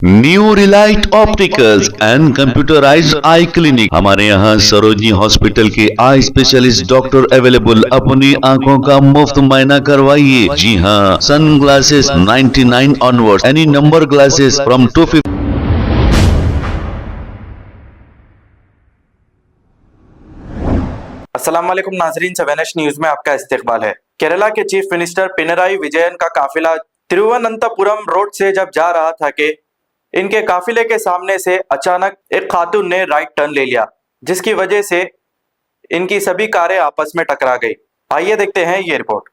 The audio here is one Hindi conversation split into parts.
New Relight opticals and computerised I clinic. हमारे यहाँ सरोजनी हॉस्पिटल के आई स्पेशलिस्ट डॉक्टर अवेलेबल। अपनी आंखों का मुफ्त मुआयना करवाइए। जी हाँ, sunglasses 99 onward, any number glasses from 250। अस्सलाम वालेकुम नाजरीन, 7H न्यूज में आपका इस्तकबाल है। केरला के चीफ मिनिस्टर पिनराई विजयन का काफिला तिरुवनंतपुरम रोड से जब जा रहा था कि इनके काफिले के सामने से अचानक एक खातून ने राइट टर्न ले लिया, जिसकी वजह से इनकी सभी कारें आपस में टकरा गई। आइए देखते हैं ये report.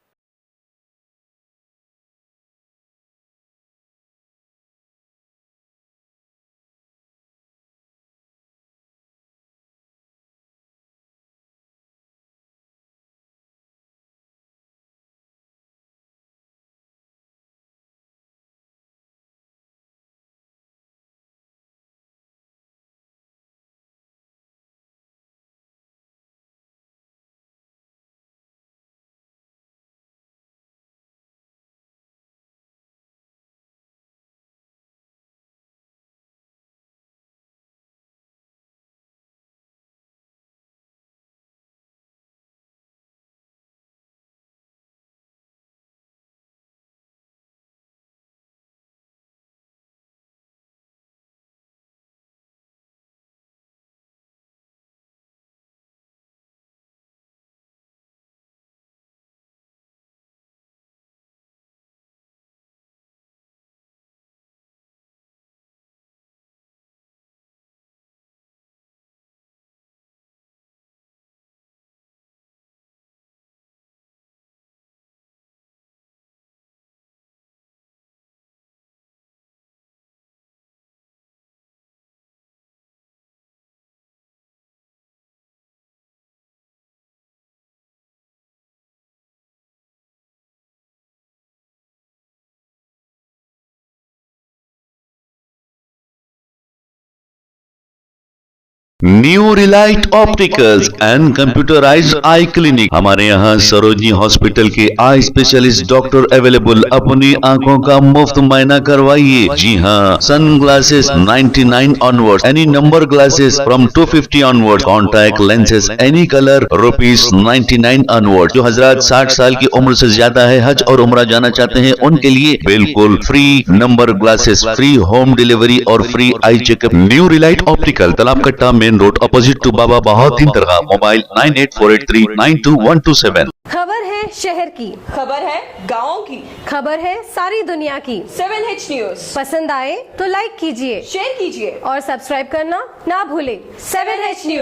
New Relight opticals and computerised I clinic. हमारे यहाँ सरोजनी हॉस्पिटल के आई स्पेशलिस्ट डॉक्टर अवेलेबल। अपनी आंखों का मुफ्त मुआयना करवाइए। जी हाँ, sunglasses 99 onward, any number glasses from 250 onward, contact lenses any colour ₹99 onward. जो हजरात 60 साल की उम्र से ज्यादा है, हज और उम्रा जाना चाहते हैं, उनके लिए बिल्कुल free number glasses, free home delivery और free eye checkup. New Relight Optical, Talab Katta, main road, opposite to Baba Bahauddin दरगाह। मोबाइल 9848392127। खबर है शहर की, खबर है गाँव की, खबर है सारी दुनिया की। 7H न्यूज पसंद आए तो लाइक कीजिए, शेयर कीजिए और सब्सक्राइब करना ना भूलें। 7H news.